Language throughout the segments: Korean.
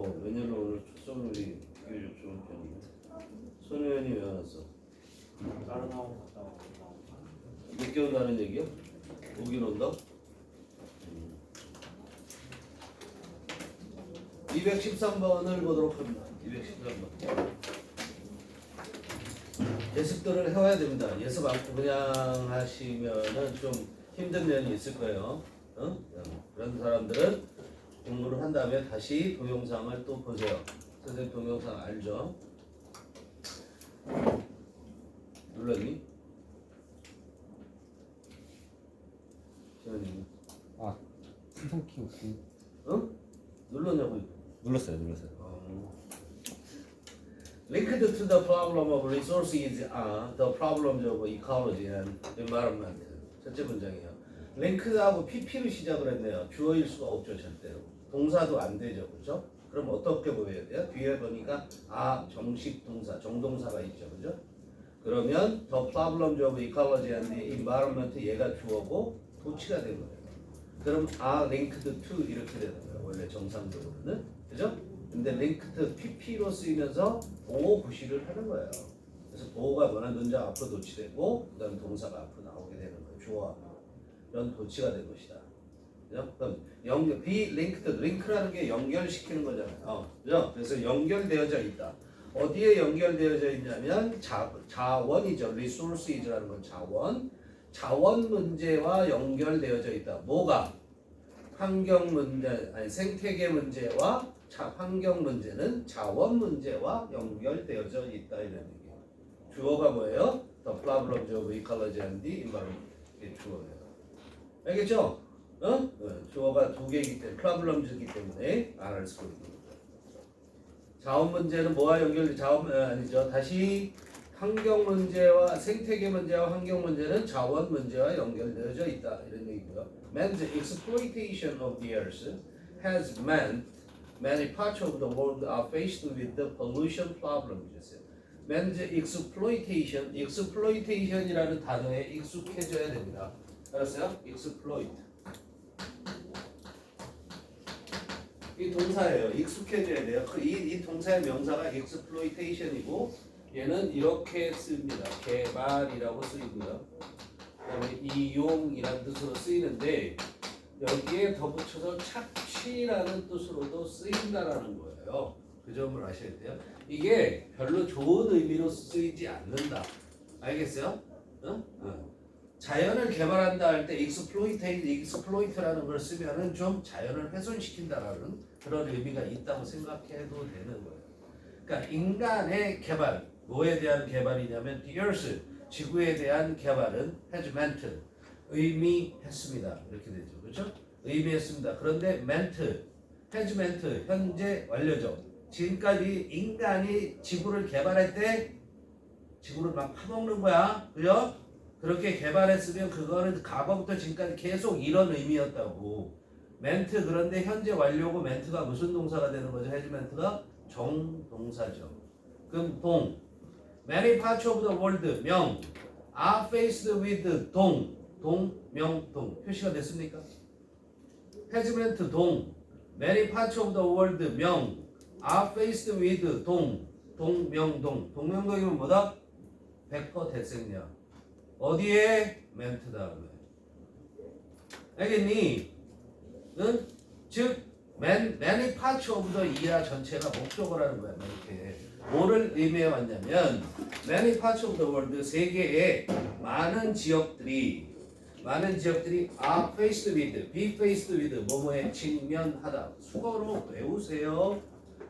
웬일로 오늘 출석률이 비교적 좋은 편이네. 손혜연이 왜 안 왔어? 다른 학원 갔다 오고 늦게 온다는 얘기야? 오긴 온다? 213번을 보도록 합니다. 213번. 예습들을 해와야 됩니다. 예습 않고 그냥 하시면은 좀 힘든 면이 있을 거예요. 그런 사람들은 공부를 한 다음에 다시 동영상을 또 보세요. 선생님 동영상 알죠? 눌렀니? 지현이. 아, 손키 없이. 응? 눌렀냐고? 눌렀어요. Linked to the problem of resources are the problems of ecology and environment. 첫째 문장이에요. 링크드하고 PP로 시작을 했네요. 주어일 수가 없죠, 절대로. 동사도 안 되죠, 그렇죠? 그럼 어떻게 보여야 돼요? 뒤에 보니까 정식 동사, 정동사가 있죠, 그렇죠? 그러면 the problems of ecology and the environment 얘가 주어고 도치가 된 거예요. 그럼 are linked to 이렇게 되는 거예요. 원래 정상적으로는, 그죠? 근데 linked PP로 쓰이면서 보호 부시를 하는 거예요. 그래서 보호가 뭐냐 문장 앞으로 도치되고 그다음 동사가 앞으로 나오게 되는 거예요. 주어 앞으로. 이런 도치가 된 것이다. 그죠? 그럼 be linked, 링크라는 게 연결시키는 거잖아요. 그죠? 그래서 연결되어져 있다. 어디에 연결되어져 있냐면 자원이죠. resources라는 건 자원 문제와 연결되어져 있다. 뭐가? 환경 문제, 아니 생태계 문제와 환경 문제는 자원 문제와 연결되어져 있다 이런 얘기예요. 주어가 뭐예요? The problems of ecology and the environment. 이게 주어예요. 알겠죠? 주어가 두 개이기 때문에 problems이기 때문에 R을 쓰고 있는 거죠. 자원 문제는 뭐와 연결돼? 아니죠. 다시 환경 문제와 생태계 문제와 환경 문제는 자원 문제와 연결되어져 있다 이런 얘기고요. Man's exploitation of the earth has meant many parts of the world are faced with the pollution problems. Man's exploitation이라는 단어에 익숙해져야 됩니다. 알았어요? exploit. 이 동사예요. 익숙해져야 돼요. 이 동사의 명사가 exploitation이고 얘는 이렇게 씁니다. 개발이라고 쓰이고요. 그다음에 이용이라는 뜻으로 쓰이는데 여기에 덧붙여서 착취라는 뜻으로도 쓰인다라는 거예요. 그 점을 아셔야 돼요. 이게 별로 좋은 의미로 쓰이지 않는다. 알겠어요? 자연을 개발한다 할 때 exploit라는 걸 쓰면은 좀 자연을 훼손시킨다라는 그런 의미가 있다고 생각해도 되는 거예요. 그러니까 인간의 개발, 뭐에 대한 개발이냐면 the earth, 지구에 대한 개발은 has meant, 의미했습니다. 이렇게 되죠. 그렇죠? 의미했습니다. 그런데 has meant, 현재 완료죠. 지금까지 인간이 지구를 개발할 때 지구를 막 파먹는 거야. 그죠? 그렇게 개발했으면 그거는 과거부터 지금까지 계속 이런 의미였다고. meant 그런데 현재 완료고 ment가 무슨 동사가 되는 거죠? has meant가 정동사죠. 그럼 many parts of the world 명 are faced with 동 표시가 됐습니까? has meant many parts of the world 명 are faced with 동명동이면 뭐다? 100% 대생략. 어디에? meant 다음에. 알겠니? 즉 many parts of the 이하 전체가 목적을 하는 거야. 이렇게 뭐를 의미해 왔냐면 many parts of the world, 세계의 많은 지역들이 are faced with, be faced with 뭐뭐에 직면하다. 수거로 외우세요.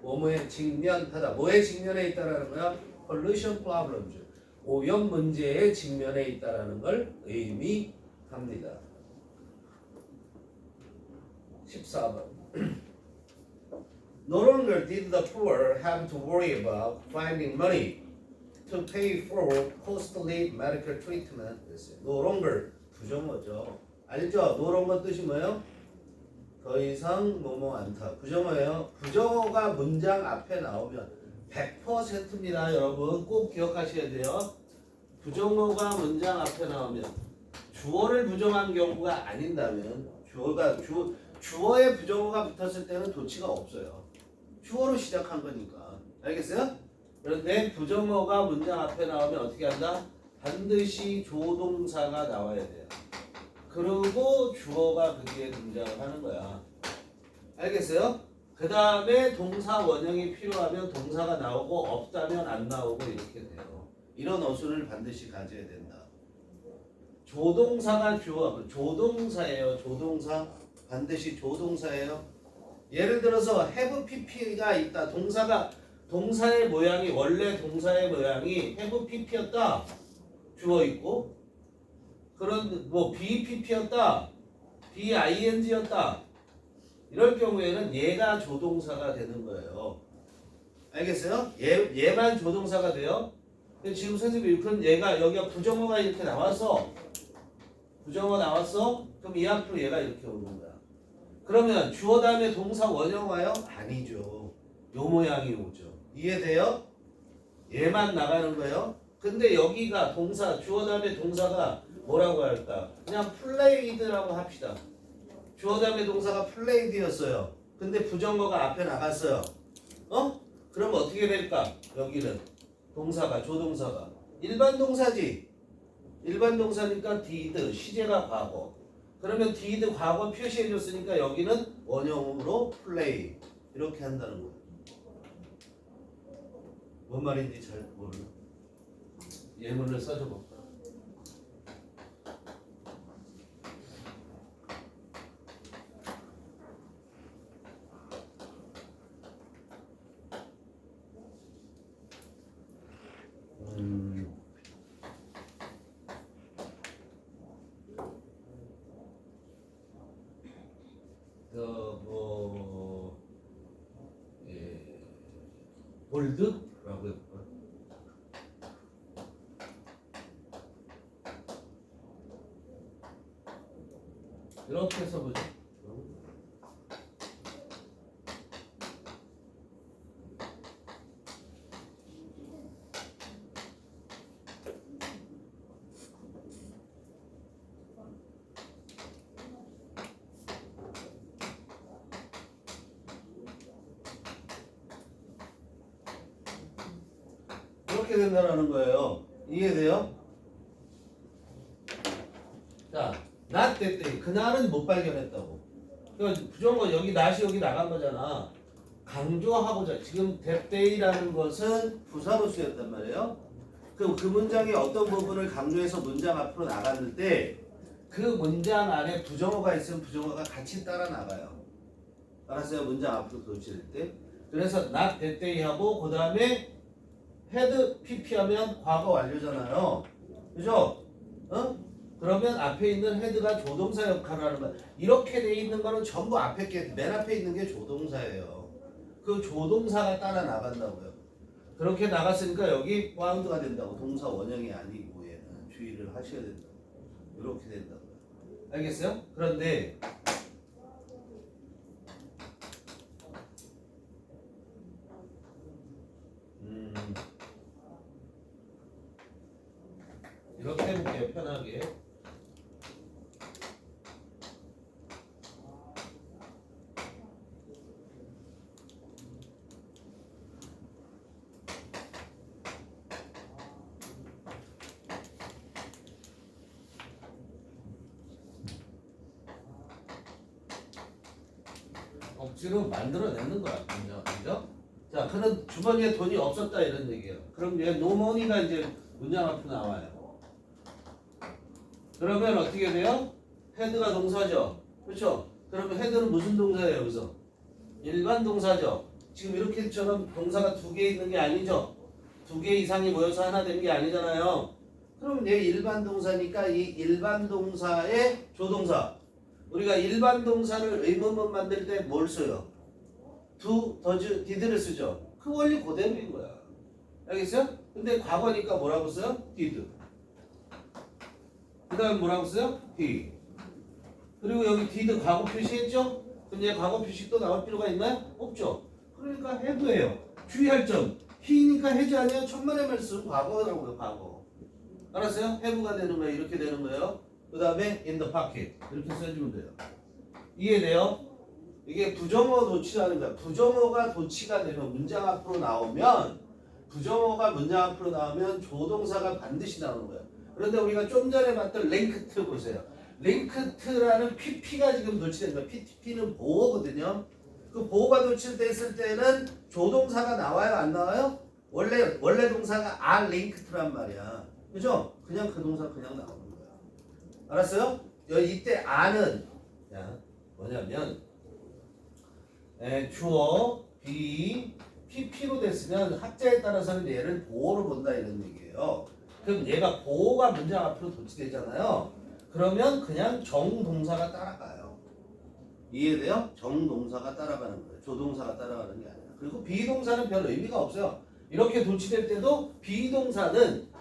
뭐뭐에 직면하다. 뭐에 직면해 있다라는 거야? pollution problems, 오염 문제에 직면해 있다라는 걸 의미합니다. 14번. No longer did the poor have to worry about finding money to pay for costly medical treatment. No longer 부정어죠. 알죠? no longer 뜻이 뭐예요? 더 이상 뭐뭐 않다. 부정어예요. 부정어가 문장 앞에 나오면 100%입니다. 여러분 꼭 기억하셔야 돼요. 부정어가 문장 앞에 나오면 주어를 부정한 경우가 아닌다면 주어에 부정어가 붙었을 때는 도치가 없어요. 주어로 시작한 거니까. 알겠어요? 그런데 부정어가 문장 앞에 나오면 어떻게 한다? 반드시 조동사가 나와야 돼요. 그리고 주어가 그 뒤에 등장을 하는 거야. 알겠어요? 그 다음에 동사 원형이 필요하면 동사가 나오고 없다면 안 나오고 이렇게 돼요. 이런 어순을 반드시 가져야 된다. 조동사가 주어, 조동사예요. 조동사. 반드시 조동사예요. 예를 들어서 have pp가 있다. 동사의 모양이 원래 동사의 모양이 have pp였다. 주어 있고 그런 뭐 BPP였다, BING였다 이럴 경우에는 얘가 조동사가 되는 거예요. 알겠어요? 얘만 조동사가 돼요. 근데 지금 선생님이 그럼 얘가 여기가 부정어가 이렇게 나왔어. 부정어 나왔어? 그럼 이 앞으로 얘가 이렇게 오는 거야. 그러면 주어 다음에 동사 원형 와요? 아니죠. 요 모양이 오죠. 이해돼요? 얘만 나가는 거예요. 근데 여기가 동사, 주어 다음에 동사가 뭐라고 할까? 그냥 플레이드라고 합시다. 주어 다음에 동사가 플레이드였어요. 근데 부정어가 앞에 나갔어요. 그럼 어떻게 될까? 여기는 동사가, 조동사가 일반 동사지. 일반 동사니까 did, 시제가 과거. 그러면 did 과거 표시해줬으니까 여기는 원형으로 play 이렇게 한다는 거예요. 뭔 말인지 잘 모르나? 예문을 써줘 볼까? 볼드라고 해볼까? 이렇게 써보죠. 이렇게 된다는 거예요. 이해돼요? 자, not that day. 그날은 못 발견했다고. 그러니까 부정어 여기 not이 여기 나간 거잖아. 강조하고자. 지금 that day라는 것은 부사로 쓰였단 말이에요. 그럼 그 문장의 어떤 부분을 강조해서 문장 앞으로 나갔을 때 그 문장 안에 부정어가 있으면 부정어가 같이 따라 나가요. 알았어요? 문장 앞으로 도출할 때. 그래서 not that day 하고 그 다음에 had pp 하면 과거 완료잖아요. 그죠? 그러면 앞에 있는 had가 조동사 역할을 하는 거야. 이렇게 돼 있는 거는 전부 앞에 맨 앞에 있는 게 조동사예요. 그 조동사가 따라 나간다고요. 그렇게 나갔으니까 여기 바운드가 된다고. 동사 원형이 아니고 얘는 주의를 하셔야 된다고. 이렇게 된다고요. 알겠어요? 그런데 이렇게 해볼게요. 편하게. 억지로 만들어내는 거야. 그죠? 자, 그는 주머니에 돈이 없었다 이런 얘기예요. 그럼 얘 노머니가 이제 문장 앞으로 나와요. 그러면 어떻게 돼요? 헤드가 동사죠. 그렇죠? 그러면 헤드는 무슨 동사예요? 여기서 일반 동사죠. 지금 이렇게처럼 동사가 두 개 있는 게 아니죠. 두 개 이상이 모여서 하나 되는 게 아니잖아요. 그럼 얘 일반 동사니까 이 일반 동사의 조동사. 우리가 일반 동사를 의문문 만들 때 뭘 써요? do, does, did를 쓰죠. 그 원리 그대로인 거야. 알겠어요? 근데 과거니까 뭐라고 써요? did. 그 다음에 뭐라고 써요? he. 그리고 여기 did 과거 표시했죠? 그럼 얘 과거 표시 또 나올 필요가 있나요? 없죠. 그러니까 have예요. 주의할 점. he니까 has 아니야? 천만의 말씀 과거라고요. 과거. 알았어요? have가 되는 거예요. 이렇게 되는 거예요. 그 다음에 in the pocket. 이렇게 써주면 돼요. 이해돼요? 이게 부정어 도치라는 거야. 부정어가 도치가 되면 문장 앞으로 나오면 조동사가 반드시 나오는 거야. 그런데 우리가 좀 전에 봤던 랭크트 보세요. 랭크트라는 PP가 지금 도치된 거야. PP는 보어거든요. 그 보어가 도치됐을 때는 조동사가 나와요, 안 나와요? 원래 동사가 are 랭크트란 말이야. 그죠? 그냥 그 동사 그냥 나오는 거야. 알았어요? 이때 are는 뭐냐면 주어 be PP로 됐으면 학자에 따라서는 얘를 보어로 본다 이런 얘기예요. 그럼 얘가 보어가 문장 앞으로 도치되잖아요. 그러면 그냥 정동사가 따라가요. 이해돼요? 정동사가 따라가는 거예요. 조동사가 따라가는 게 아니라. 그리고 비동사는 별 의미가 없어요. 이렇게 도치될 때도 비동사는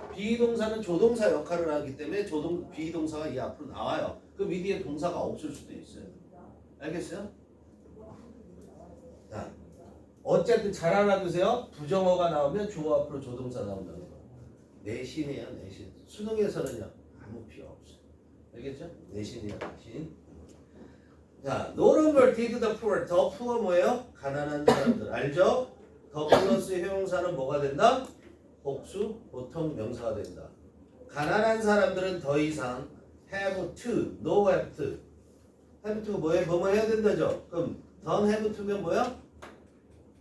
조동사 역할을 하기 때문에 비동사가 이 앞으로 나와요. 그 밑에 동사가 없을 수도 있어요. 알겠어요? 자, 어쨌든 잘 알아두세요. 부정어가 나오면 주어 앞으로 조동사 나온다는 거. 내신이에요, 내신. 수능에서는요 아무 필요 없어요. 알겠죠? 내신이에요, 내신. 자, 노름을 did the poor. 더 poor 뭐예요? 가난한 사람들. 알죠? 더 플러스 형용사는 뭐가 된다? 복수, 보통 명사가 된다. 가난한 사람들은 더 이상 have to, no have to. have to 뭐예요? 뭐뭐 해야 된다죠? 그럼 don't have to면 뭐야?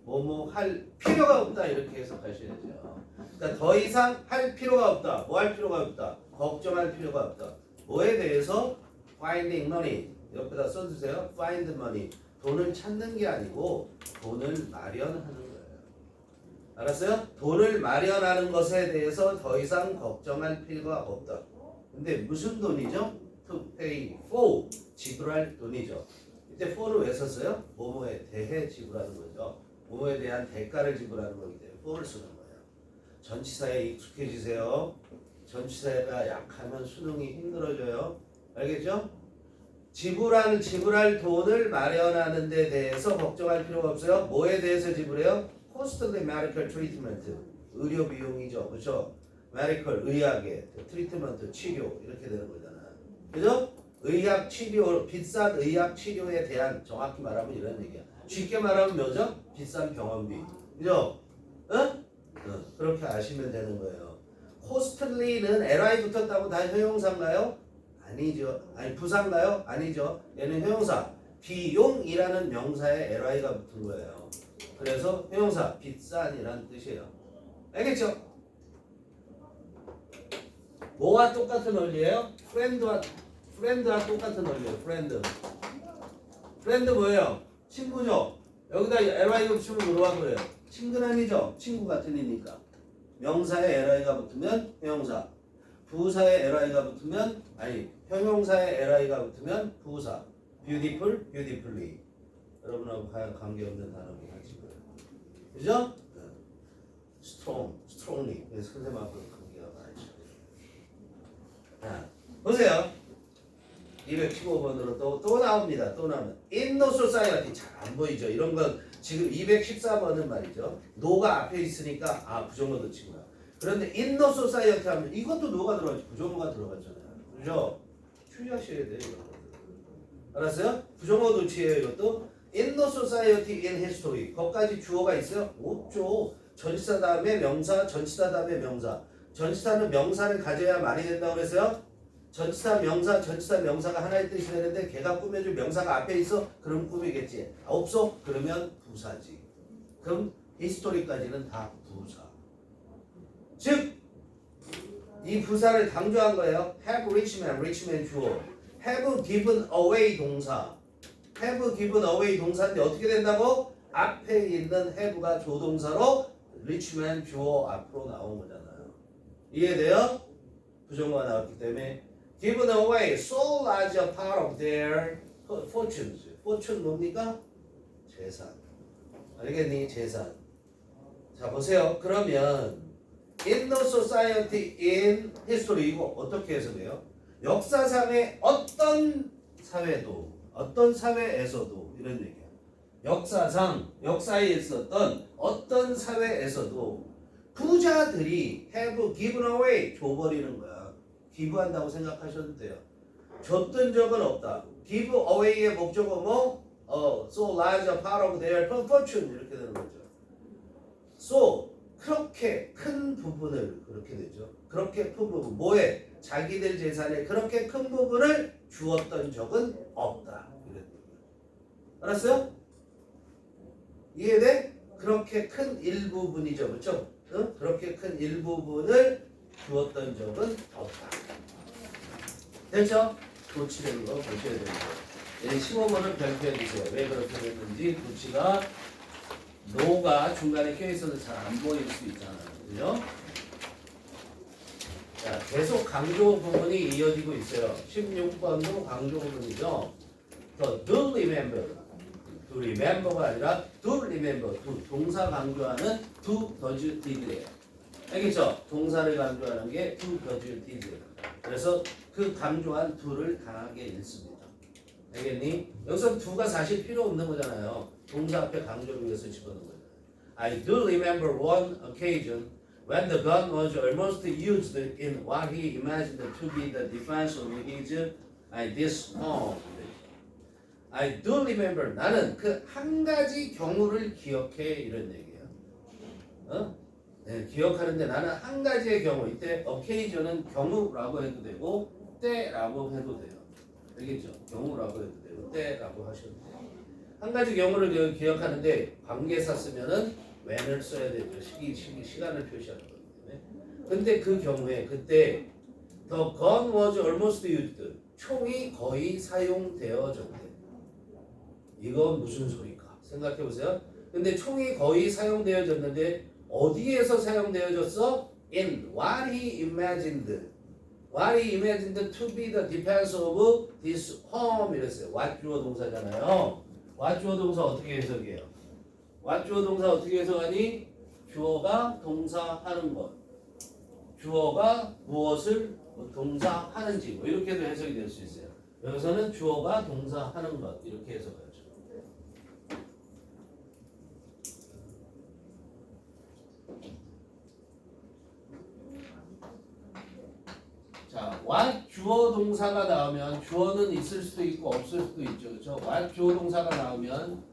뭐뭐 할 필요가 없다 이렇게 해석하셔야죠. 그러니까 더 이상 할 필요가 없다. 뭐 할 필요가 없다. 걱정할 필요가 없다. 뭐에 대해서? finding money. 옆에다 써주세요. find money. 돈을 찾는 게 아니고 돈을 마련하는 거예요. 알았어요? 돈을 마련하는 것에 대해서 더 이상 걱정할 필요가 없다. 근데 무슨 돈이죠? To pay for. 지불할 돈이죠. 이때 for를 왜 썼어요? 뭐뭐에 대해 지불하는 거죠. 뭐뭐에 대한 대가를 지불하는 거기 때문에 for를 쓰는 거예요. 전치사에 익숙해지세요. 전치사가 약하면 수능이 힘들어져요. 알겠죠? 지불할 돈을 마련하는 데 대해서 걱정할 필요가 없어요. 뭐에 대해서 지불해요? Costly medical treatment. 의료 비용이죠. 그렇죠? medical, 의학의 treatment, 치료 이렇게 되는 거잖아. 그죠? 의학 치료, 비싼 의학 치료에 대한 정확히 말하면 이런 얘기야. 쉽게 말하면 뭐죠? 비싼 병원비. 그죠? 응? 그렇게 아시면 되는 거예요. costly는 li 붙었다고 다 형용사인가요? 아니죠. 아니 부사인가요? 아니죠. 얘는 형용사. 비용이라는 명사에 li가 붙은 거예요. 그래서 형용사 비싼이라는 뜻이에요. 알겠죠? 뭐와 똑같은 원리예요? 프렌드와 똑같은 원리예요. 프렌드 뭐예요? 친구죠. 여기다 li가 붙이면 뭐로 거예요? 친구는 아니죠. 친구 같은 이니까. 명사에 li가 붙으면 형용사. 부사에 li가 붙으면 형용사에 li가 붙으면 부사. beautiful, beautifully. 여러분하고 관계없는 단어긴 하지만. 그죠? strongly. 선생님하고 관계가 많죠. 자, 보세요. 215번으로 또 나옵니다. 또 나오면 in no society. 잘 안 보이죠? 이런 건 지금 214번은 말이죠. no가 앞에 있으니까 부정어도 치고요. 그런데 in no society 하면 이것도 no가 들어가지 부정어가 들어갔잖아요. 그죠? 주의하셔야 돼요. 이런 것들. 알았어요? 부정어 도치예요. 이것도 in no society in history. 거기까지 주어가 있어요? 없죠. 전치사 다음에 명사, 전치사 다음에 명사. 전치사는 명사를 가져야 말이 된다고 그랬어요? 전치사 명사가 하나의 뜻이 되는데 걔가 꾸며줄 명사가 앞에 있어? 그럼 꾸미겠지. 없어? 그러면 부사지. 그럼 히스토리까지는 다 부사. 즉, 이 부사를 강조한 거예요. have richman 주어. have given away 동사. have given away 동사인데 어떻게 된다고? 앞에 있는 have가 조동사로 richman 주어 앞으로 나온 거잖아요. 이해돼요? 부정어가 나왔기 때문에 given away so large a part of their fortunes. fortune 뭡니까? 재산. 알겠니? 재산. 자 보세요. 그러면 in the society in history 이거 어떻게 해석해요? 역사상의 어떤 사회에서도 이런 얘기야. 역사에 있었던 어떤 사회에서도 부자들이 have given away 줘버리는 거야. 기부한다고 생각하셔도 돼요. 줬던 적은 없다. give away의 목적어 so large a part of their fortune 이렇게 되는 거죠. so 그렇게 큰 부분을 그렇게 되죠. 그렇게 큰 부분 뭐에 자기들 재산의 그렇게 큰 부분을 주었던 적은 없다. 이런 얘기야. 알았어요? 이해돼? 그렇게 큰 일부분이죠, 그렇죠? 응? 그렇게 큰 일부분을 주었던 적은 없다. 됐죠? 도치라는 거 보셔야 됩니다. 15번을 발표해 주세요. 왜 그렇게 됐는지 도치가 노가 중간에 껴있어서 잘 안 보일 수 있잖아요. 그죠? 자, 계속 강조 부분이 이어지고 있어요. 16번도 강조 부분이죠. do remember. to remember가 아니라 do remember. do, 동사 강조하는 do, does, did예요. 알겠죠? 동사를 강조하는 게 do, does, did. 그래서 그 강조한 do를 강하게 읽습니다. 알겠니? 여기서 do가 사실 필요 없는 거잖아요. 동사 앞에 강조를 위해서 집어넣은 거예요. I do remember one occasion when the gun was almost used in what he imagined to be the defense of this home. I do remember. 나는 그 한 가지 경우를 기억해 이런 얘기예요. 어? 네, 기억하는데 나는 한 가지의 경우 이때 occasion은 경우라고 해도 되고 때라고 해도 돼요. 알겠죠? 경우라고 해도 되고 때라고 하셔도 돼요. 한 가지 경우를 기억하는데 관계사 쓰면은 when을 써야 되죠. 시간을 표시하는 거기 때문에. 근데 그 경우에 그때 the gun was almost used. 총이 거의 사용되어졌대. 이건 무슨 소리까? 생각해 보세요. 근데 총이 거의 사용되어졌는데 어디에서 사용되어졌어? In what he imagined. What he imagined to be the defense of this home 이랬어요. what 주어 동사잖아요. what 주어 동사 어떻게 해석해요? what 주어 동사 어떻게 해석하니? 주어가 동사하는 것. 주어가 무엇을 동사하는지 뭐 이렇게도 해석이 될 수 있어요. 여기서는 주어가 동사하는 것 이렇게 해석하죠. 자, what 주어 동사가 나오면 주어는 있을 수도 있고 없을 수도 있죠. 그렇죠? what 주어 동사가 나오면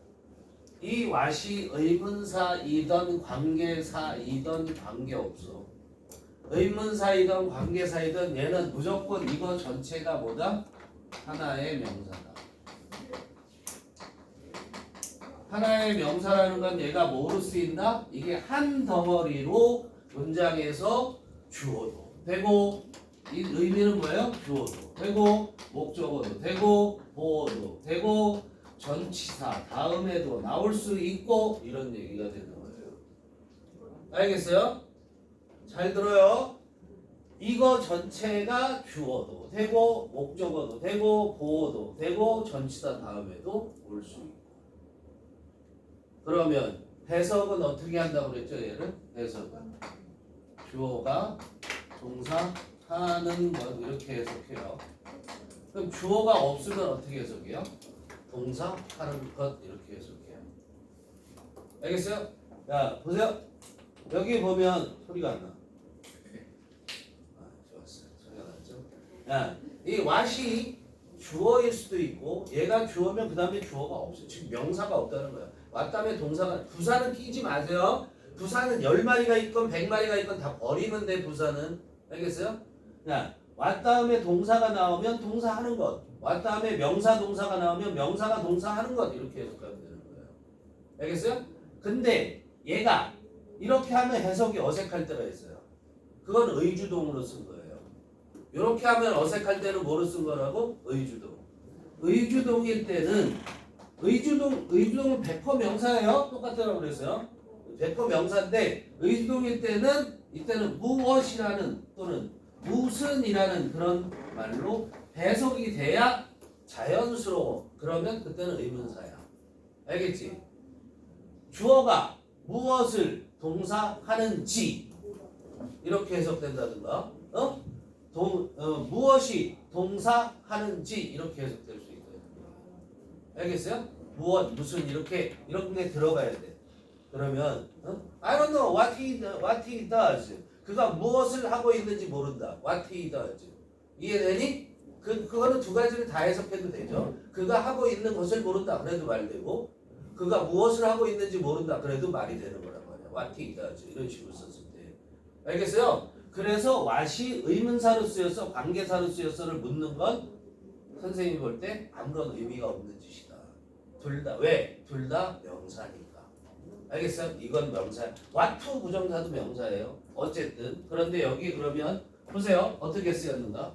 이 what이 의문사이던 관계사이던 관계없어. 의문사이던 관계사이던 얘는 무조건 이거 전체가 뭐다? 하나의 명사다. 하나의 명사라는 건 얘가 뭐로 쓰인다? 이게 한 덩어리로 문장에서 주어도 되고 이 의미는 뭐예요? 주어도 되고 목적어도 되고 보어도 되고 전치사 다음에도 나올 수 있고 이런 얘기가 되는 거예요. 알겠어요? 잘 들어요. 이거 전체가 주어도 되고 목적어도 되고 보어도 되고 전치사 다음에도 올 수 있고. 그러면 해석은 어떻게 한다고 그랬죠? 얘를 해석은 주어가 동사하는 것 이렇게 해석해요. 그럼 주어가 없으면 어떻게 해석해요? 동사하는 것 이렇게 해석해요. 알겠어요? 자 보세요. 여기 보면 소리가 안 나. 좋았어요. 소리가 났죠? 야, 이 what이 주어일 수도 있고 얘가 주어면 그 다음에 주어가 없어요. 지금 명사가 없다는 거야. what 다음에 동사가 부사는 끼지 마세요. 부사는 10마리가 있건 100마리가 있건 다 버리면 돼. 부사는. 알겠어요? 야, what 다음에 동사가 나오면 동사하는 것. what 다음에 명사 동사가 나오면 명사가 동사하는 것 이렇게 해석하면 되는 거예요. 알겠어요? 근데 얘가 이렇게 하면 해석이 어색할 때가 있어요. 그건 의주동으로 쓴 거예요. 이렇게 하면 어색할 때는 뭐로 쓴 거라고? 의주동. 의주동일 때는 의주동은 100% 명사예요. 똑같다고 그랬어요. 100% 명사인데 의주동일 때는 이때는 무엇이라는 또는 무슨이라는 그런 말로 해석이 돼야 자연스러워. 그러면 그때는 의문사야. 알겠지? 주어가 무엇을 동사하는지 이렇게 해석된다든가 무엇이 동사하는지 이렇게 해석될 수 있어요. 알겠어요? 무엇 무슨 이렇게 들어가야 돼. 그러면 I don't know what he does. 그가 무엇을 하고 있는지 모른다. What he does. 이해되니? 그거는 두 가지를 다 해석해도 되죠. 그가 하고 있는 것을 모른다 그래도 말이 되고 그가 무엇을 하고 있는지 모른다 그래도 말이 되는 거란 말이야. what he does 이런 식으로 썼을 때 알겠어요? 그래서 what이 의문사로 쓰여서 관계사로 쓰여서를 묻는 건 선생님이 볼 때 아무런 의미가 없는 짓이다. 둘 다 왜? 둘 다 명사니까. 알겠어요? 이건 명사. what to 부정사도 명사예요. 어쨌든 그런데 여기 그러면 보세요. 어떻게 쓰였는가?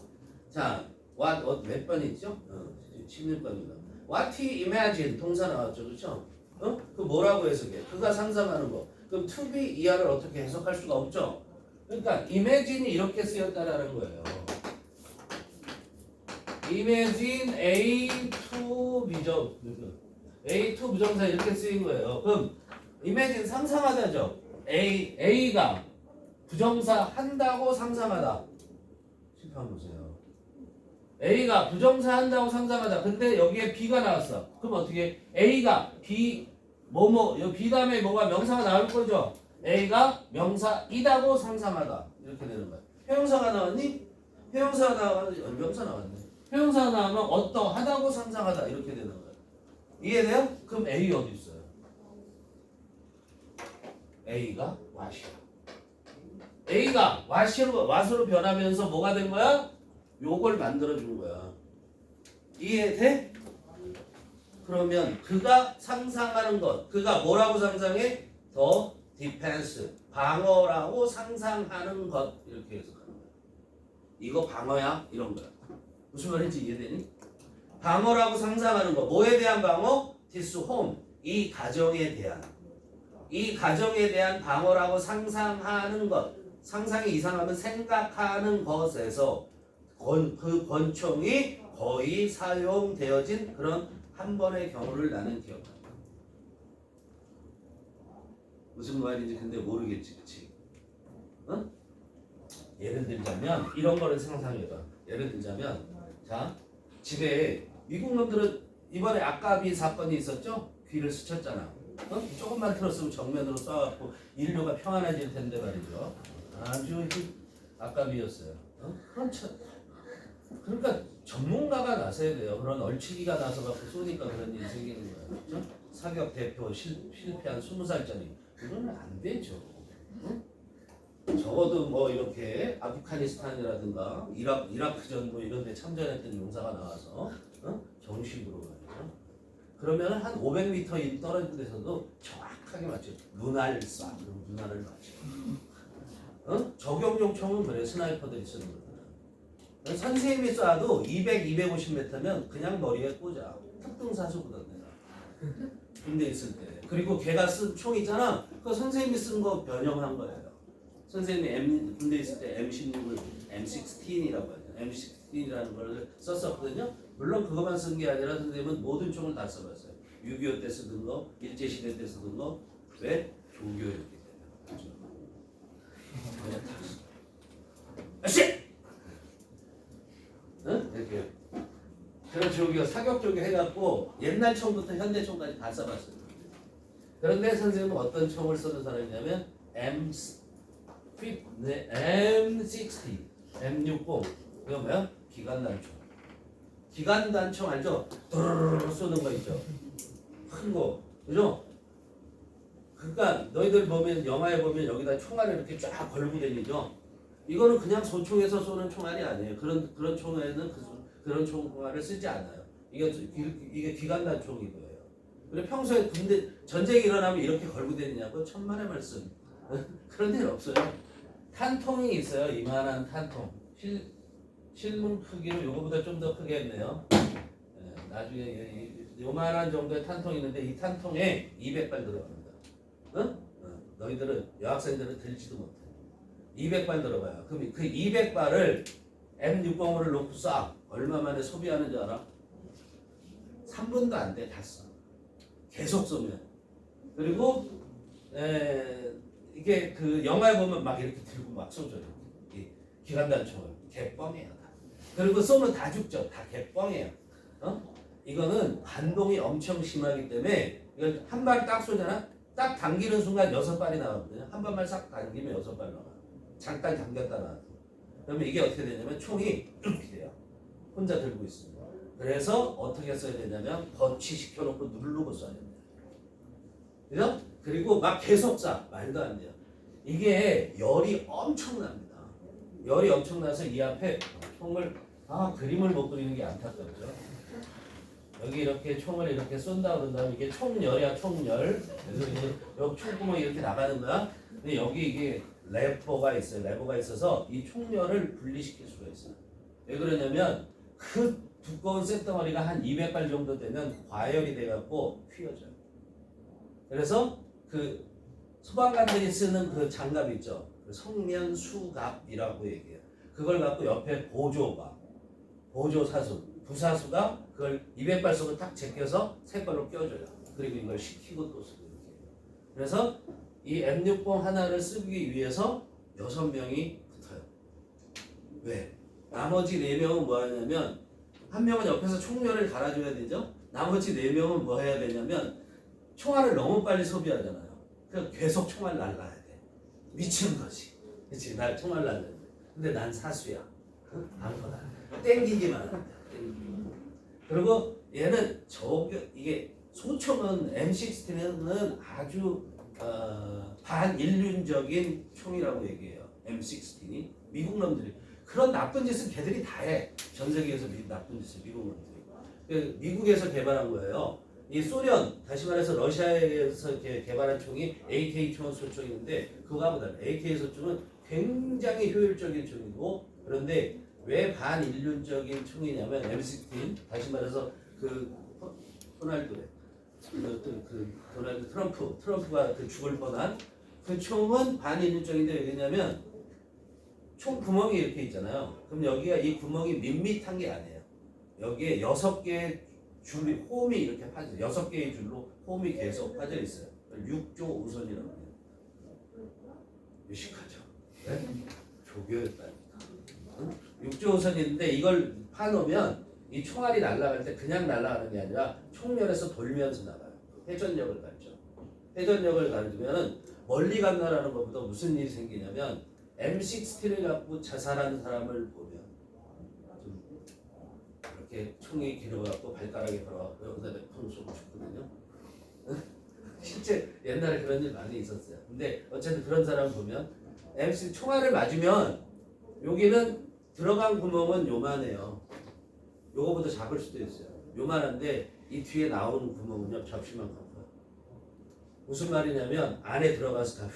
자, what 몇 번이죠? 16번입니다. What he imagine 동사 나왔죠, 그렇죠? 그 뭐라고 해석해? 그가 상상하는 거. 그럼 to be 이하를 어떻게 해석할 수가 없죠? 그러니까 imagine이 이렇게 쓰였다라는 거예요. imagine A2 비정 A2 부정사 이렇게 쓰인 거예요. 그럼 imagine 상상하다죠. A가 부정사 한다고 상상하다. 실판 보세요. A가 부정사 한다고 상상하다. 근데 여기에 B가 나왔어. 그럼 어떻게? A가 B 여기 B 다음에 뭐가 명사가 나올 거죠. A가 명사이다고 상상하다. 이렇게 되는 거야. 형용사가 나왔니? 형용사가 나왔니? 명사 나왔네. 형용사가 나오면 어떠하다고 상상하다. 이렇게 되는 거야. 이해돼요? 그럼 A 어디 있어요? A가 what이야. A가 what으로 변하면서 뭐가 된 거야? 요걸 만들어준 거야. 이해돼? 그러면 그가 상상하는 것, 그가 뭐라고 상상해? 더 디펜스, 방어라고 상상하는 것 이렇게 해석하는 거야. 이거 방어야? 이런 거야. 무슨 말인지 이해되니? 방어라고 상상하는 것, 뭐에 대한 방어? This home, 이 가정에 대한 방어라고 상상하는 것. 상상이 이상하면 생각하는 것에서 그 권총이 거의 사용되어진 그런 한 번의 경우를 나는 기억한다. 무슨 말인지 근데 모르겠지, 그치? 어? 예를 들자면 이런 거를 상상해봐. 예를 들자면 자 집에 미국 놈들은 이번에 아까비 사건이 있었죠? 귀를 스쳤잖아. 조금만 틀었으면 정면으로 쏴갖고 인류가 평안해질 텐데 말이죠. 아주 아까비였어요. 그러니까 전문가가 나서야 돼요. 그런 얼치기가 나서 갖고 쏘니까 그런 일이 생기는 거예요. 그렇죠? 사격 대표 실패한 20살짜리 그건 안 되죠. 응? 적어도 뭐 이렇게 아프가니스탄이라든가 이라크전 뭐 이런 데 참전했던 용사가 나와서 정식으로 말이죠. 그러면 한 500m 떨어진 데서도 정확하게 맞죠. 눈알 쏴. 눈알을 맞죠. 적용용 총은 그래. 스나이퍼들이 쓰는 거잖아. 선생님이 쏴도 200, 250m면 그냥 머리에 꽂아. 특등사수거든 내가. 군대 있을 때. 그리고 걔가 쓴 총 있잖아. 그거 선생님이 쓴 거 변형한 거예요. 선생님이 군대 있을 때 M16을 M16이라고 하죠. M16이라는 걸 썼었거든요. 물론 그것만 쓴 게 아니라 선생님은 모든 총을 다 써봤어요. 6.25 때 쓰던 거, 일제시대 때 쓰던 거. 왜? 조교였기 때문에. 아씨! 응? 이렇게. 그런 조교, 사격 조교 해갖고 옛날 총부터 현대 총까지 다 써봤어요. 그런데 선생님은 어떤 총을 쓰는 사람이냐면 M60, M60. 이거 뭐야? 기관단총. 기관단총 알죠? 드르르르 쏘는 거 있죠? 큰 거. 그죠? 그러니까 너희들 보면 영화에 보면 여기다 총알을 이렇게 쫙 걸고 다니죠? 이거는 그냥 소총에서 쏘는 총알이 아니에요. 그런 총에는 그런 총알을 쓰지 않아요. 이게 기관단총인 거예요. 그래 평소에 군대 전쟁이 일어나면 이렇게 걸고 다니냐고 천만의 말씀. 그런 데는 없어요. 탄통이 있어요. 이만한 탄통. 실문 크기로 요거보다 좀 더 크게 했네요. 나중에 요만한 정도의 탄통이 있는데 이 탄통에 200발 들어갑니다. 너희들은 여학생들은 들지도 못해. 200발 들어가요. 그럼 그 200발을 M605를 놓고 쏴. 얼마 만에 소비하는 줄 알아? 3분도 안 돼. 다 쏴. 계속 쏘면. 그리고 이게 그 영화에 보면 막 이렇게 들고 막 쏘죠. 기관단총을. 개뻥이에요. 다. 그리고 쏘면 다 죽죠. 다 개뻥이에요. 이거는 반동이 엄청 심하기 때문에 이걸 한 발 딱 쏘잖아. 딱 당기는 순간 6발이 나오거든요. 한 발만 싹 당기면 6발 나와요. 잠깐 당겼다 놔. 그러면 이게 어떻게 되냐면 총이 이렇게 돼요. 혼자 들고 있습니다. 그래서 어떻게 써야 되냐면 거치시켜놓고 누르고 써야 됩니다. 그죠? 그리고 막 계속 쏴. 말도 안 돼요. 이게 열이 엄청납니다. 열이 엄청나서 이 앞에 총을 그림을 못 그리는 게 안타깝죠. 여기 이렇게 총을 이렇게 쏜다 그런다면 이게 총열이야, 총열. 그래서 이제 여기 총구멍이 이렇게 나가는 거야. 근데 여기 이게 레버가 있어요. 레버가 있어서 이 총열을 분리시킬 수가 있어요. 왜 그러냐면 그 두꺼운 쇳덩어리가 한 200발 정도 되면 과열이 돼갖고 휘어져요. 그래서 그 소방관들이 쓰는 그 장갑 있죠. 그 성면수갑이라고 얘기해요. 그걸 갖고 옆에 보조사수, 부사수가 그걸 200발 쏘고 딱 제껴서 새 걸로 껴줘요. 그리고 이걸 식히고 또 쓰고 이렇게 해요. 그래서 이 M60 하나를 쓰기 위해서 6명이 붙어요. 왜? 나머지 4명은 뭐 하냐면 한 명은 옆에서 총열을 갈아줘야 되죠. 나머지 4명은 뭐 해야 되냐면 총알을 너무 빨리 소비하잖아요. 그래서 계속 총알 날라야 돼. 미친 거지. 그치? 날 총알 날려야 돼. 근데 난 사수야. 응? 아무거나. 땡기기만 하면 돼. 그리고 얘는 이게 소총은 M16는 아주 반인륜적인 총이라고 얘기해요. M16이 미국 놈들이 그런 나쁜 짓은 걔들이 다 해. 전 세계에서 나쁜 짓을 미국 놈들이. 미국에서 개발한 거예요. 이 소련, 다시 말해서 러시아에서 개발한 총이 AK 총 소총인데 그거하고 달라요. AK 소총은 굉장히 효율적인 총이고 그런데 왜 반인륜적인 총이냐면 M16 다시 말해서 그 도널드 트럼프가 그 죽을 뻔한 그 총은 반인륜적인데 왜냐면 총 구멍이 이렇게 있잖아요. 그럼 여기가 이 구멍이 밋밋한 게 아니에요. 여기에 6개의 줄이 홈이 이렇게 파져 6개의 줄로 홈이 계속 빠져 있어요. 6조 5선이라고 해요. 유식하죠. 네? 조교였다니까. 6조 5선인데 이걸 파놓으면 이 총알이 날아갈 때 그냥 날아가는 게 아니라 총열에서 돌면서 나가요. 회전력을 가르쳐. 회전력을 가르치면 멀리 간다라는 것보다 무슨 일이 생기냐면 M16를 갖고 자살하는 사람을 보면 좀 이렇게 총이 길어갖고 발가락에 걸어갖고 여기다 펑 쏘고 죽거든요. 실제 옛날에 그런 일 많이 있었어요. 근데 어쨌든 그런 사람 보면 M16 총알을 맞으면 여기는 들어간 구멍은 요만해요. 요거보다 작을 수도 있어요. 요만한데 이 뒤에 나오는 구멍은요 접시만큼 커요. 무슨 말이냐면 안에 들어가서 다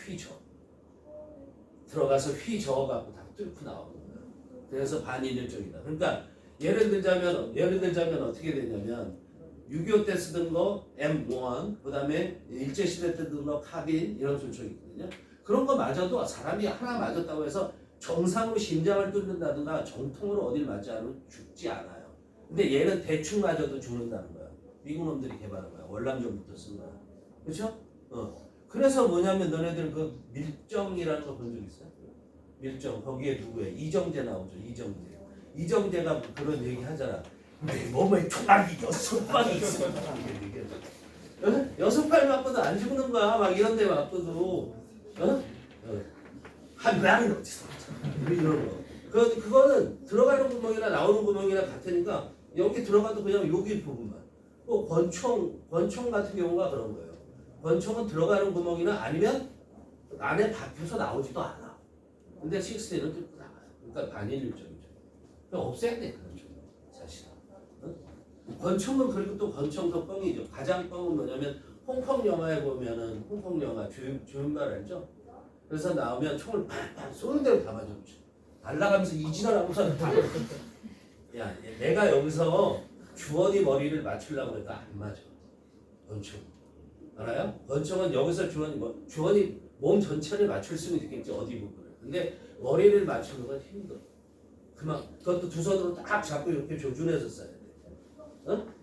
휘저어갖고 다 뚫고 나오는 거예요. 그래서 반인륜적이다. 그러니까 예를 들자면 어떻게 되냐면 6.25 때 쓰던 거 M1 그다음에 일제시대 때 쓰던 거 카빈 이런 소총이 있거든요. 그런 거 맞아도 사람이 하나 맞았다고 해서 정상으로 심장을 뚫는다든가 정통으로 어딜 맞지 않으면 죽지 않아요. 근데 얘는 대충 맞아도 죽는다는 거야. 미국 놈들이 개발한 거야. 월남전부터 쓴 거야. 그렇죠? 그래서 뭐냐면 너네들 그 밀정이라는 거 본 적 있어요? 밀정 거기에 누구예요? 이정재 나오죠. 이정재가 그런 얘기 하잖아. 내 몸에 총알이 6발이 있어. 6발 맞고도 안 죽는 거야. 막 이런 데 맞고도 한 명은 어디서 이런 거. 그거는 들어가는 구멍이나 나오는 구멍이나 같으니까 여기 들어가도 그냥 여기 부분만. 권총 같은 경우가 그런 거예요. 권총은 들어가는 구멍이나 아니면 안에 박혀서 나오지도 않아. 근데 6D는 뚫고 나가요. 그러니까 반인륜적이죠. 없애야 돼 그런 총 사실은. 권총은 그리고 또 권총도 뻥이죠. 가장 뻥은 뭐냐면 홍콩 영화에 보면은 홍콩 영화 주윤발 알죠? 그래서 나오면 총을 팍팍 쏘는 대로 다 맞아붙여. 날라가면서 이지랄하고서 다. 야, 내가 여기서 주원이 머리를 맞추려고 해도 안 맞아. 권총. 알아요? 권총은 여기서 주원이 몸 전체를 맞출 수는 있겠지 어디 부분을. 근데 머리를 맞추는 건 힘들어. 그것도 두 손으로 딱 잡고 이렇게 조준해서 써야 돼.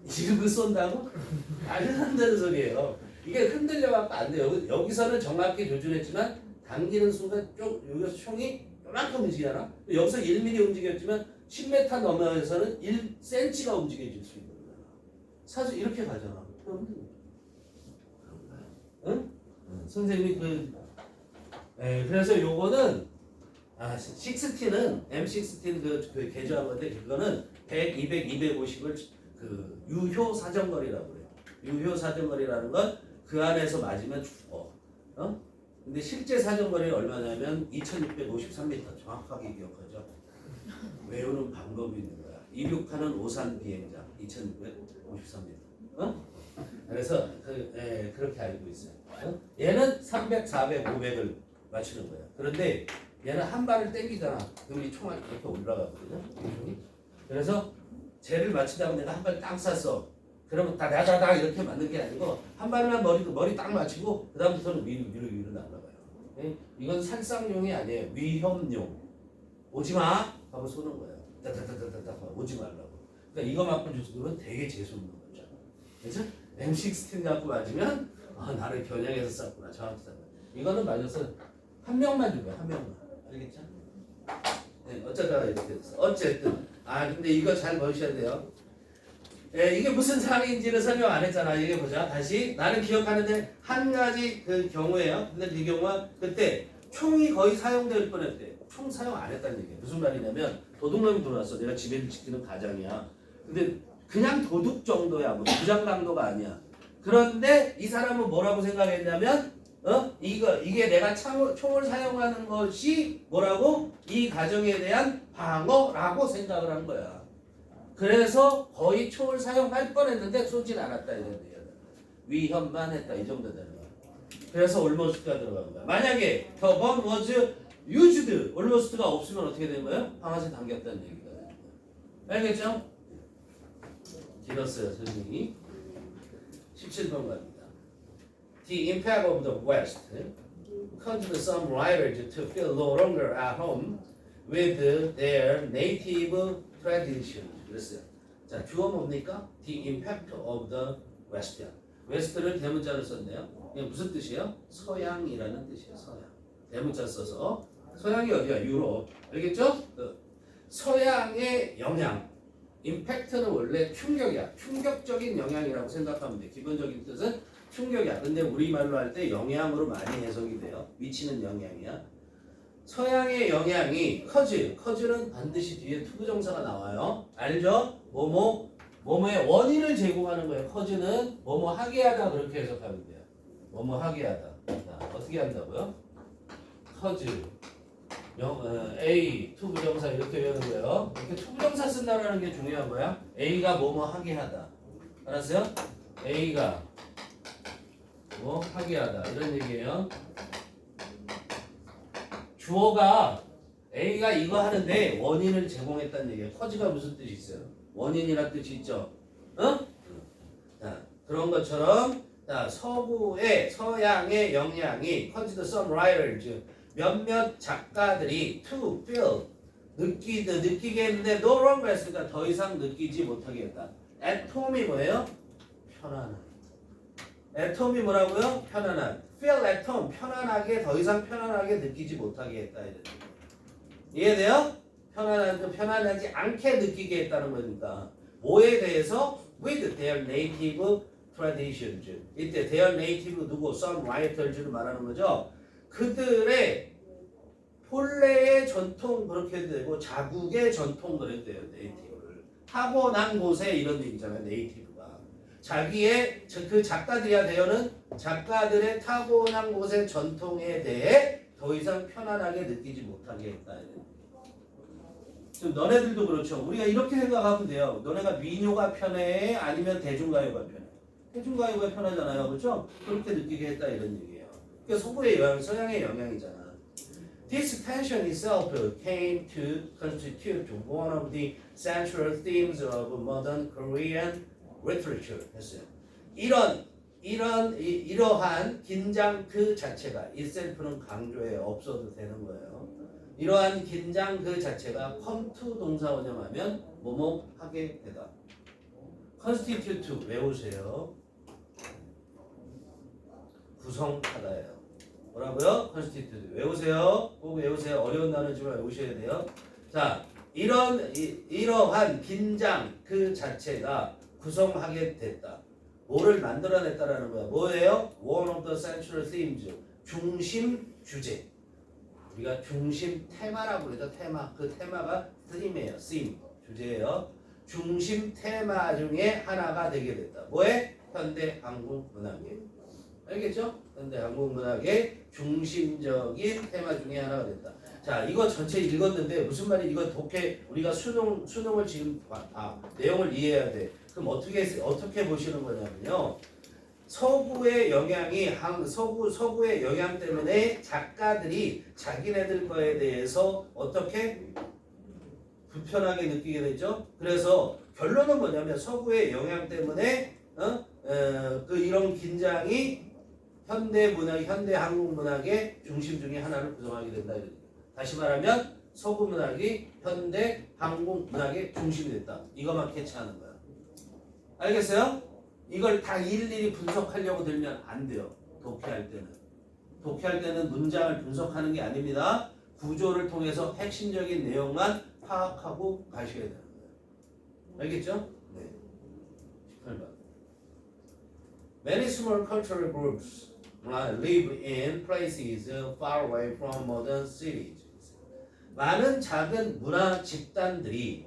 이렇게 쏜다고? 말도 안 되는 소리예요. 이게 흔들려갖고 안 돼요. 여기서는 정확히 조준했지만 당기는 순간 여기서 총이 요만큼 움직이잖아. 여기서 1mm 움직였지만 10m 넘어서는 1cm가 움직여질 수 있는 거야. 사실 이렇게 가잖아. 응? 선생님이 그래서 요거는 M16는 그 개조한 건데 그거는 100, 200, 250을 그 유효 사정거리라고 그래요. 유효 사정거리라는 건 그 안에서 맞으면 죽어. 근데 실제 사정거리는 얼마냐면 2653m. 정확하게 기억하죠. 외우는 방법이 있는 거야. 이륙하는 오산 비행장 2653m. 그래서 그렇게 알고 있어요. 얘는 300, 400, 500을 맞추는 거예요. 그런데 얘는 한 발을 땡기잖아. 그럼 이 총알이 이렇게 올라가거든요. 그래서 쟤를 맞추다가 내가 한 발 딱 쐈어. 그러면 다다다다 이렇게 맞는 게 아니고 한 발만 머리 딱 맞추고 그 다음부터는 위로 날아가요. 이건 살상용이 아니에요. 위험용. 오지마 하고 쏘는 거예요. 다다다다다 오지 말라고. 그러니까 이거 맞고 주스들은 되게 재수없는 거죠. 그래서 M16 갖고 맞으면 나를 겨냥해서 쐈구나. 정확히 쐈구나. 이거는 맞아서 한 명만 준 거야. 한 명만. 알겠죠? 네, 어쩌다가 이렇게 됐어. 어쨌든 근데 이거 잘 보셔야 돼요. 이게 무슨 상황인지는 설명 안 했잖아. 이게 보자. 다시 나는 기억하는데 한 가지 그 경우예요. 근데 이 경우는 그때 총이 거의 사용될 뻔했대. 총 사용 안 했다는 얘기야. 무슨 말이냐면 도둑놈이 들어왔어. 내가 지배를 지키는 가장이야. 근데 그냥 도둑 정도야. 뭐 부장 강도가 아니야. 그런데 이 사람은 뭐라고 생각했냐면 이게 내가 총을 사용하는 것이 뭐라고? 이 가정에 대한 방어라고 생각을 한 거야. 그래서 거의 총을 사용할 뻔했는데 쏘진 않았다 이런 얘기야. 위험만 했다 이 정도 되는 거야. 그래서 almost가 들어간 거야. 만약에 the bomb was used, almost가 없으면 어떻게 되는 거예요? 방아쇠 당겼다는 얘기가 되는 거야. 알겠죠? 길었어요 선생님이. 17번 갑니다. The impact of the West caused some writers to feel no longer at home with their native traditions. 그랬어요. 자, 주어 뭡니까? The impact of the West. 웨스트를 대문자로 썼네요. 이게 무슨 뜻이에요? 서양이라는 뜻이에요. 서양. 대문자 써서 서양이 어디야? 유럽. 알겠죠? 서양의 영향. 임팩트는 원래 충격이야. 충격적인 영향이라고 생각하면 돼. 기본적인 뜻은 충격이야. 근데 우리말로 할 때 영향으로 많이 해석이 돼요. 미치는 영향이야. 서양의 영향이 커즈는 반드시 뒤에 투부정사가 나와요. 알죠? 뭐뭐의 원인을 제공하는 거예요. 커즈는 뭐뭐 하게 하다 그렇게 해석하면 돼요. 뭐뭐 하게 하다. 자, 어떻게 한다고요? 커즈 A 투부정사 이렇게 외우는 거예요. 이렇게 투부정사 쓴다는 게 중요한 거야. A가 뭐뭐 하게 하다. 알았어요? A가 뭐 하게 하다 이런 얘기예요. 주어가 A가 이거 하는데 원인을 제공했다는 얘기예요. 커즈가 무슨 뜻이 있어요? 원인이란 뜻이 있죠. 자, 그런 것처럼 서양의 영향이 caused some writers 몇몇 작가들이 to feel 느끼게 했는데 no longer 했으니까 더 이상 느끼지 못하게 했다. atom이 뭐예요? 편안한. atom이 뭐라고요? 편안한. feel at home 편안하게 더 이상 편안하게 느끼지 못하게 했다. 이해돼요? 편안하지 않게 느끼게 했다는 거니까 뭐에 대해서 with their native traditions. 이때 their native 누구? some writers를 말하는 거죠. 그들의 본래의 전통 그렇게 해도 되고 자국의 전통 그래도 돼요. 네이티브를 타고난 곳에 이런 얘기잖아요. 네이티브가 자기의 그 작가들이야 대여는 작가들의 타고난 곳의 전통에 대해 더 이상 편안하게 느끼지 못하게 했다. 지금 너네들도 그렇죠. 우리가 이렇게 생각하면 돼요. 너네가 민요가 편해 아니면 대중가요가 편해? 대중가요가 편하잖아요. 그렇죠? 그렇게 느끼게 했다 이런 얘기예요. 그러니까 서구의 영향, 서양의 영향이잖아. This tension itself came to constitute one of the central themes of modern Korean literature. 했어요. 이러한 긴장 그 자체가 itself는 강조해 없어도 되는 거예요. 이러한 긴장 그 자체가 come to 동사 원형하면 뭐뭐 하게 되다. constitute 외우세요. 구성하다예요. 뭐라고요? constitute 외우세요. 꼭 외우세요. 어려운 단어지만 외우셔야 돼요. 자, 이러한 긴장 그 자체가 구성하게 됐다. 뭐를 만들어냈다라는 거야. 뭐예요? One of the central themes. 중심 주제. 우리가 중심 테마라고 그러죠. 테마. 그 테마가 theme예요. theme. 주제예요. 중심 테마 중에 하나가 되게 됐다. 뭐에? 현대 한국 문학에. 알겠죠? 현대 한국 문학의 중심적인 테마 중에 하나가 됐다. 자, 이거 전체 읽었는데 무슨 말이 이거 독해 우리가 수능을 지금 내용을 이해해야 돼. 그럼 어떻게 보시는 거냐면요. 서구의 영향이 서구의 영향 때문에 작가들이 자기네들 거에 대해서 어떻게 불편하게 느끼게 되죠. 그래서 결론은 뭐냐면 서구의 영향 때문에 이런 긴장이 현대 문학, 현대 한국 문학의 중심 중에 하나를 구성하게 된다. 다시 말하면 서구 문학이 현대 한국 문학의 중심이 됐다. 이것만 캐치하는 거야. 알겠어요? 이걸 다 일일이 분석하려고 들면 안 돼요. 독해할 때는 문장을 분석하는 게 아닙니다. 구조를 통해서 핵심적인 내용만 파악하고 가셔야 되는 거예요. 알겠죠? 네. 18번. Many small cultural groups live in places far away from modern cities. 많은 작은 문화 집단들이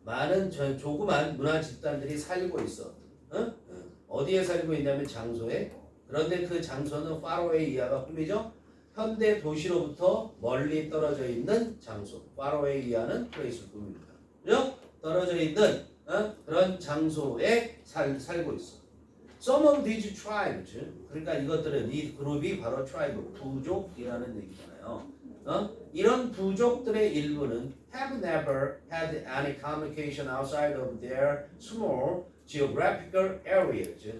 많은 조그만 문화 집단들이 살고 있어. 어디에 살고 있냐면 장소에. 그런데 그 장소는 far away 이하가 꿈이죠. 현대 도시로부터 멀리 떨어져 있는 장소. far away 이하는 place 꿈입니다. 그죠? 떨어져 있는 그런 장소에 살고 있어. Some of these tribes, 그러니까 이것들은 이 그룹이 바로 트라이브, 부족이라는 얘기잖아요. 이런 부족들의 일부는 have never had any communication outside of their small geographical areas.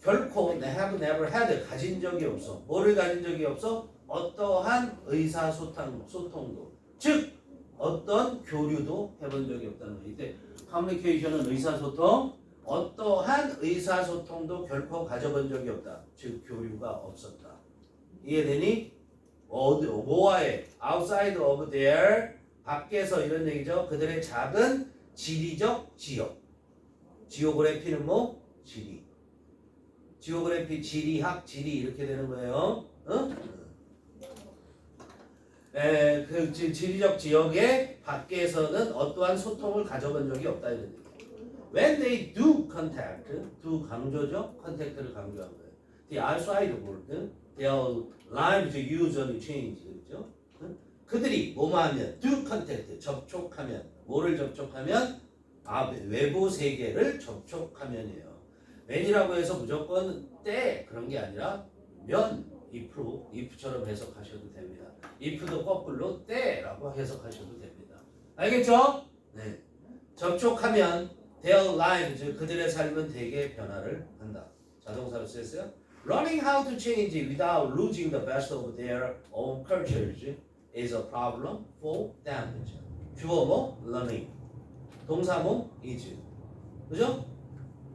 결코 have never had 가진 적이 없어. 뭐를 가진 적이 없어? 어떠한 의사소통도, 즉 어떤 교류도 해본 적이 없다는 거예요. 이때 communication은 의사소통. 어떠한 의사소통도 결코 가져본 적이 없다. 즉 교류가 없었다. 이해되니? 뭐와의 outside of their 밖에서 이런 얘기죠. 그들의 작은 지리적 지역. 지오그래피는 뭐? 지리. 지오그래피 지리학 지리 이렇게 되는 거예요. 그 지리적 지역의 밖에서는 어떠한 소통을 가져본 적이 없다 이런 얘기. When they do contact, do 강조죠. contact를 강조한 거예요. The outside world, their lives usually change. 그렇죠? 그들이 뭐하면 do contact, 접촉하면 뭐를 접촉하면 외부 세계를 접촉하면이에요. when이라고 해서 무조건 때 그런 게 아니라 면, if처럼 해석하셔도 됩니다. if도 거꾸로 때라고 해석하셔도 됩니다. 알겠죠? 네. 접촉하면 their lives, 그들의 삶은 대개 변화를 한다. 자동사로 쓰였어요. Learning how to change without losing the best of their own cultures is a problem for them. 주어 뭐? learning. 동사 뭐? is. 그죠?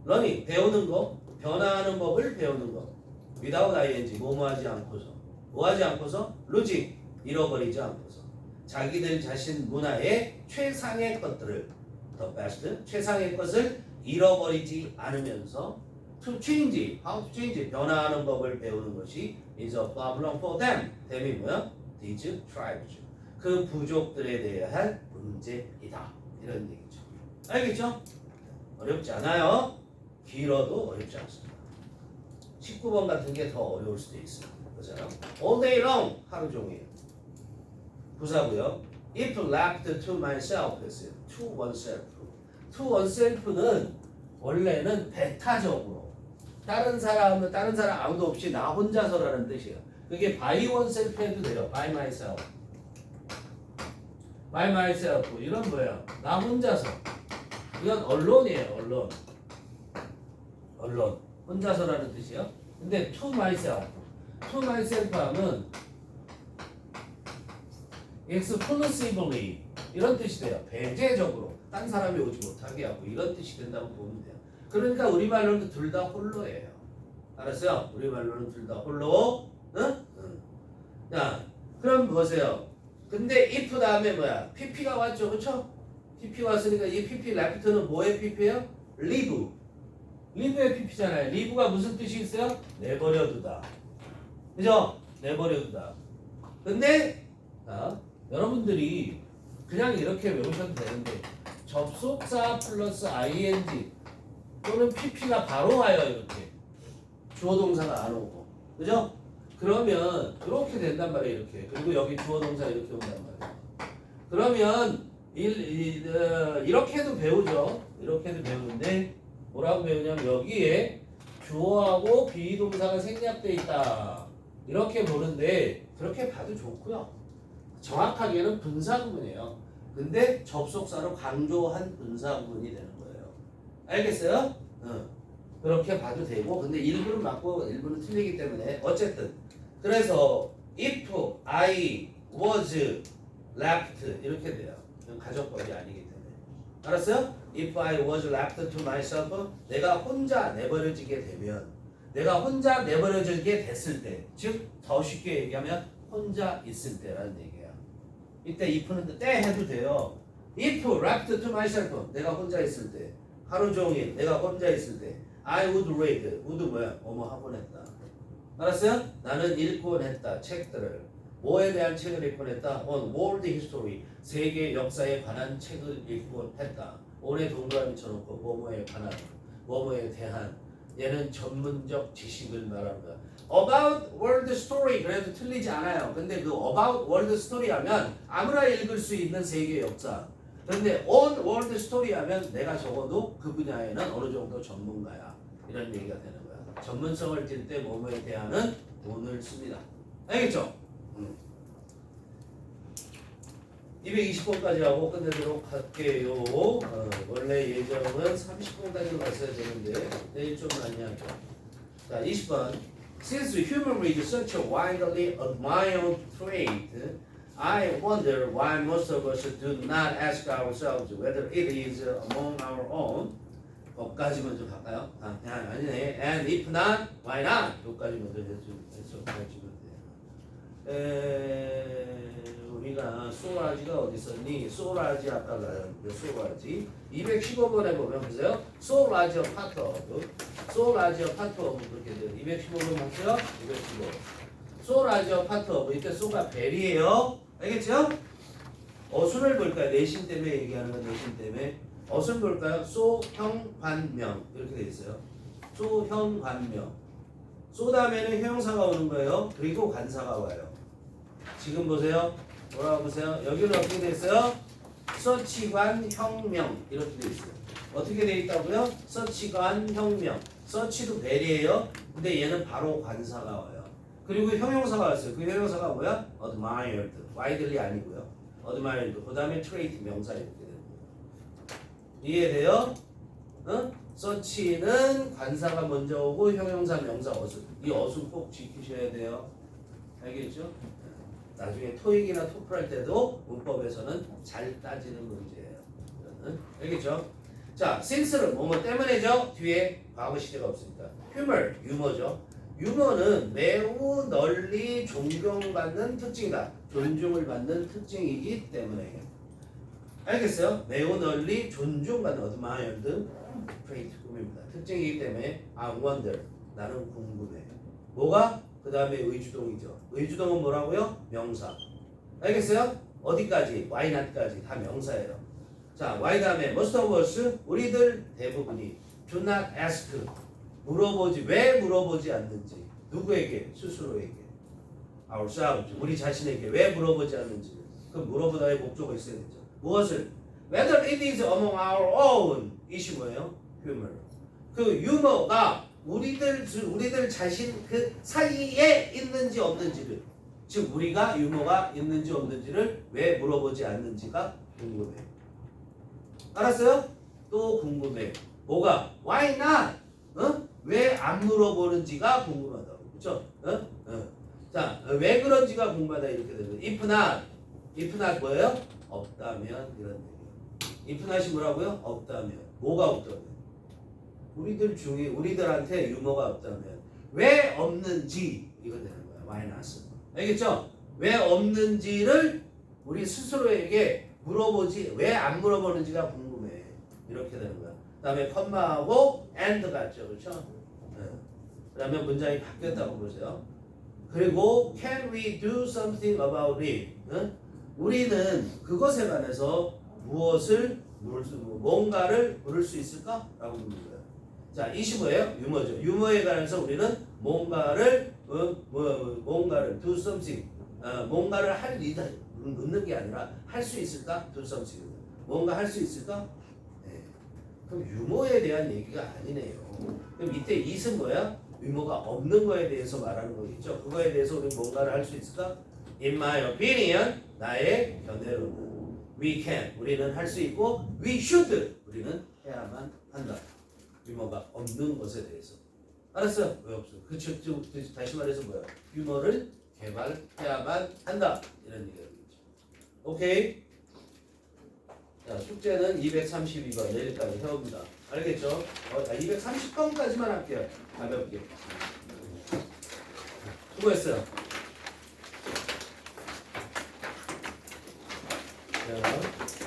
learning, 배우는 거, 변화하는 법을 배우는 거. without ing, 뭐하지 않고서. 뭐하지 않고서? losing, 잃어버리지 않고서. 자기들 자신 문화의 최상의 것들을 the best, 최상의 것을 잃어버리지 않으면서 to change, how to change, 변화하는 법을 배우는 것이 is a problem for them. them이 뭐야? these tribes. 그 부족들에 대한 문제이다. 이런 얘기죠. 알겠죠? 어렵지 않아요. 길어도 어렵지 않습니다. 19번 같은 게 더 어려울 수도 있어요. 그렇잖아요. all day long, 하루 종일. 부사고요. If left to myself, 했어요. To oneself. To oneself는 원래는 배타적으로 다른 사람 아무도 없이 나 혼자서라는 뜻이에요. 그게 by oneself 해도 돼요. by myself. by myself. 이건 뭐예요? 나 혼자서. 이건 언론이에요. 언론. 혼자서라는 뜻이에요. 근데 to myself. to myself 하면 exclusively 이런 뜻이 돼요. 배제적으로 딴 사람이 오지 못하게 하고 이런 뜻이 된다고 보면 돼요. 그러니까 우리말로는 둘 다 홀로예요. 알았어요? 우리말로는 둘 다 홀로. 응? 자, 그럼 보세요. 근데 if 다음에 뭐야? pp가 왔죠, 그렇죠? pp 왔으니까 이 pp left는 뭐의 pp예요? live. live의 pp잖아요. live가 무슨 뜻이 있어요? 내버려두다. 그죠? 내버려두다. 근데 여러분들이 그냥 이렇게 외우셔도 되는데 접속사 플러스 ing 또는 pp가 바로 와요. 이렇게 주어 동사가 안 오고, 그죠? 그러면 이렇게 된단 말이에요. 이렇게. 그리고 여기 주어 동사 이렇게 온단 말이에요. 그러면 이렇게도 배우죠. 이렇게도 배우는데 뭐라고 배우냐면 여기에 주어하고 비동사가 생략돼 있다. 이렇게 보는데 그렇게 봐도 좋고요. 정확하게는 분사구문이에요. 근데 접속사로 강조한 분사구문이 되는 거예요. 알겠어요? 그렇게 봐도 되고, 근데 일부는 맞고 일부는 틀리기 때문에 어쨌든 그래서 if I was left 이렇게 돼요. 이건 가정법이 아니기 때문에. 알았어요? If I was left to myself, 내가 혼자 내버려지게 되면, 내가 혼자 내버려지게 됐을 때, 즉 더 쉽게 얘기하면 혼자 있을 때라는 얘기야. 이때 if는 때 해도 돼요. If left to myself, 내가 혼자 있을 때, 하루 종일 내가 혼자 있을 때, I would read, would 뭐야? 하곤 했다. 알았어요? 나는 읽곤 했다. 책들을. 뭐에 대한 책을 읽곤 했다? On world history, 세계 역사에 관한 책을 읽곤 했다. 올해 동그라미 쳐놓고 뭐뭐에 관한, 뭐뭐에 대한. 얘는 전문적 지식을 말합니다. About world story 그래도 틀리지 않아요. 근데 그 about world story 하면 아무나 읽을 수 있는 세계 역사. 그런데 on world story 하면 내가 적어도 그 분야에는 어느 정도 전문가야. 이런 얘기가 되는 거야. 전문성을 띌 때 뭐뭐에 대한은 on을 씁니다. 알겠죠? 220번까지 하고 끝내도록 할게요. 원래 예정은 30번까지로 갔어야 되는데 내일 좀 많이 하죠. 자, 20번. Since humor is such a widely admired trait, I wonder why most of us do not ask ourselves whether it is among our own. 거기까지 먼저 갈까요? 아니네. And if not, why not? 여기까지 먼저 해주면 돼요. 우리가 소라지가 어디 있었니? 소라지 아까 나왔는데 소라지 215번에 보면 보세요. 소라지 파트 오브 소라지 파트 오브 그렇게 돼요. 215번 보세요. 215 소라지 파트 오브 이때 소가 벨이에요. 알겠죠? 어순을 볼까요? 내신 때문에 얘기하는 건 내신 때문에 어순 볼까요? 소형관명 이렇게 돼 있어요. 소형관명 소 다음에는 형용사가 오는 거예요. 그리고 관사가 와요. 지금 보세요. 뭐라고 보세요? 여기는 어떻게 돼 있어요? 서치관 혁명 이렇게 돼 있어요. 어떻게 돼 있다고요? 서치관 혁명. 서치도 벨이에요. 근데 얘는 바로 관사가 와요. 그리고 형용사가 왔어요. 그 형용사가 뭐야? admired. widely 아니고요. admired. 그 다음에 trait 명사 이렇게 되는 거예요. 이해돼요? 서치는 관사가 먼저 오고 형용사 명사 어순. 이 어순 꼭 지키셔야 돼요. 알겠죠? 나중에 토익이나 토플 할 때도 문법에서는 잘 따지는 문제예요. 알겠죠? 자, since는 뭐뭐 때문에죠? 뒤에 과거 시제가 없으니까. humor, 유머죠. 유머는 매우 널리 존경받는 특징이다. 존중을 받는 특징이기 때문에. 알겠어요? 매우 널리 존중받는 admired trait 꿈입니다. 특징이기 때문에 I wonder, 나는 궁금해. 뭐가? 그 다음에 의주동이죠. 의주동은 뭐라고요? 명사. 알겠어요? 어디까지? why not까지 다 명사예요. 자, why 다음에 most of us, 우리들 대부분이 do not ask, 물어보지, 왜 물어보지 않는지. 누구에게? 스스로에게. ourselves, 우리 자신에게 왜 물어보지 않는지. 그 물어보다의 목적이 있어야 되죠. 무엇을? whether it is among our own. 이시 뭐예요? humor. 그 유머가 우리들 자신 그 사이에 있는지 없는지를, 즉 우리가 유머가 있는지 없는지를 왜 물어보지 않는지가 궁금해. 알았어요? 또 궁금해. 뭐가? Why not? 왜 안 물어보는지가 궁금하다고. 그렇죠? 자, 왜 그런지가 궁금하다 이렇게 되는. If not 뭐예요? 없다면 이런 얘기예요. if not이 뭐라고요? 없다면. 뭐가 없다면? 우리들 중에 우리들한테 유머가 없다면 왜 없는지 이거 되는 거야. why not? 알겠죠? 왜 없는지를 우리 스스로에게 물어보지 왜 안 물어보는지가 궁금해. 이렇게 되는 거야. 그다음에 컴마하고 and 같죠, 그렇죠? 그다음에 문장이 바뀌었다고 보세요. 그리고 can we do something about it? 우리는 그것에 관해서 무엇을 뭔가를 물을 수 있을까? 라고 묻는 거예요. 자, 이시 뭐예요? 유머죠. 유머에 관해서 우리는 뭔가를 뭔가를 do something 뭔가를 할 리다 묻는 게 아니라 할 수 있을까? do something 뭔가 할 수 있을까? 네. 그럼 유머에 대한 얘기가 아니네요. 그럼 이때 이은 뭐야? 유머가 없는 거에 대해서 말하는 거겠죠. 그거에 대해서 우리 뭔가를 할 수 있을까? In my opinion, 나의 견해로는 we can, 우리는 할 수 있고 we should, 우리는 해야만 한다. 유머가 없는 것에 대해서. 알았어? 왜 없어? 그쵸? 다시 말해서 뭐야? 유머를 개발해야만 한다. 이런 얘기가 되겠죠. 오케이? 자, 숙제는 232번 내일까지 해옵니다. 알겠죠? 230번까지만 할게요. 가볍게. 수고했어요. 자.